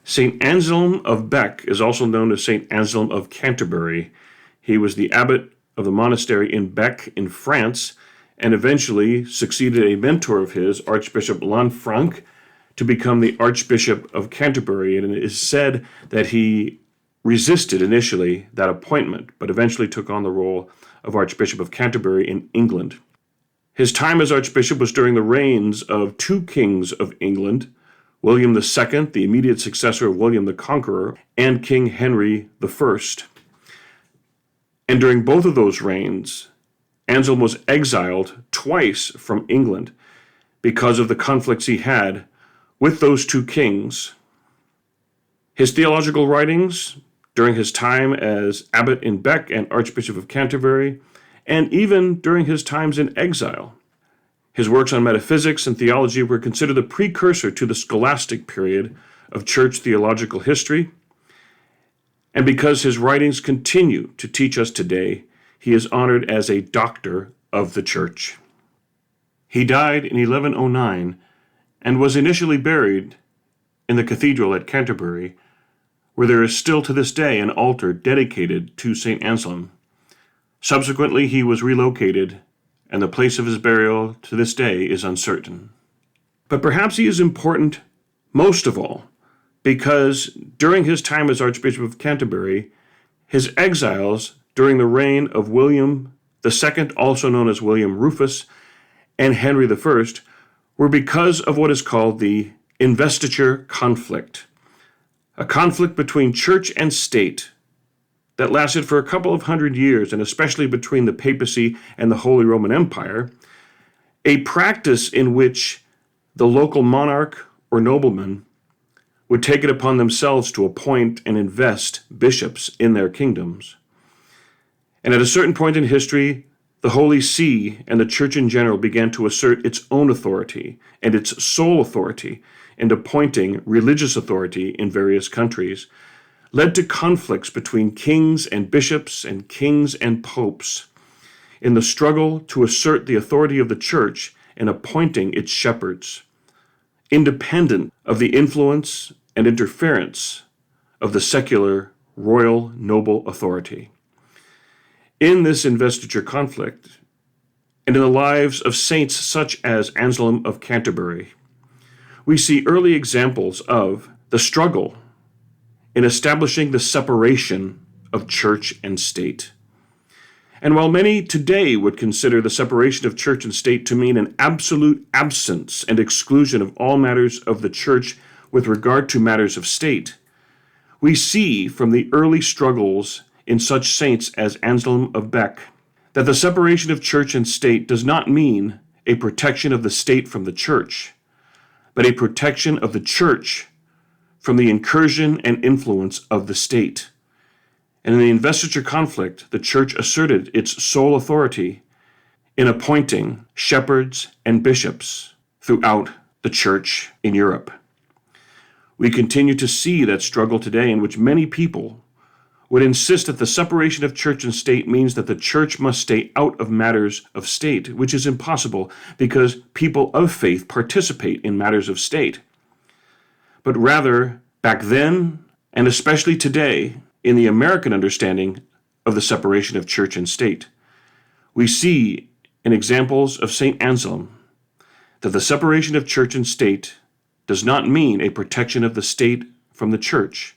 St. Anselm of Bec is also known as St. Anselm of Canterbury. He was the abbot of the monastery in Bec in France, and eventually succeeded a mentor of his, Archbishop Lanfranc, to become the Archbishop of Canterbury. And it is said that he resisted initially that appointment, but eventually took on the role of Archbishop of Canterbury in England. His time as Archbishop was during the reigns of two kings of England, William II, the immediate successor of William the Conqueror, and King Henry I. And during both of those reigns, Anselm was exiled twice from England because of the conflicts he had with those two kings. His theological writings during his time as abbot in Bec and Archbishop of Canterbury, and even during his times in exile. His works on metaphysics and theology were considered the precursor to the scholastic period of church theological history. And because his writings continue to teach us today, he is honored as a doctor of the church. He died in 1109 and was initially buried in the cathedral at Canterbury, where there is still to this day an altar dedicated to St. Anselm. Subsequently, he was relocated, and the place of his burial to this day is uncertain. But perhaps he is important most of all because during his time as Archbishop of Canterbury, his exiles during the reign of William II, also known as William Rufus, and Henry I, were because of what is called the investiture conflict, a conflict between church and state that lasted for a couple of hundred years, and especially between the papacy and the Holy Roman Empire, a practice in which the local monarch or nobleman would take it upon themselves to appoint and invest bishops in their kingdoms. And at a certain point in history, the Holy See and the Church in general began to assert its own authority and its sole authority in appointing religious authority in various countries, led to conflicts between kings and bishops and kings and popes in the struggle to assert the authority of the church in appointing its shepherds, independent of the influence and interference of the secular royal noble authority. In this investiture conflict, and in the lives of saints such as Anselm of Canterbury, we see early examples of the struggle in establishing the separation of church and state. And while many today would consider the separation of church and state to mean an absolute absence and exclusion of all matters of the church with regard to matters of state, we see from the early struggles in such saints as Anselm of Bec that the separation of church and state does not mean a protection of the state from the church, but a protection of the church from the incursion and influence of the state. And in the investiture conflict, the church asserted its sole authority in appointing shepherds and bishops throughout the church in Europe. We continue to see that struggle today, in which many people would insist that the separation of church and state means that the church must stay out of matters of state, which is impossible because people of faith participate in matters of state. But rather, back then, and especially today, in the American understanding of the separation of church and state, we see in examples of St. Anselm that the separation of church and state does not mean a protection of the state from the church,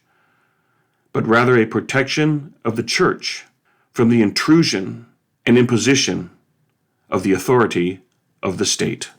but rather a protection of the church from the intrusion and imposition of the authority of the state.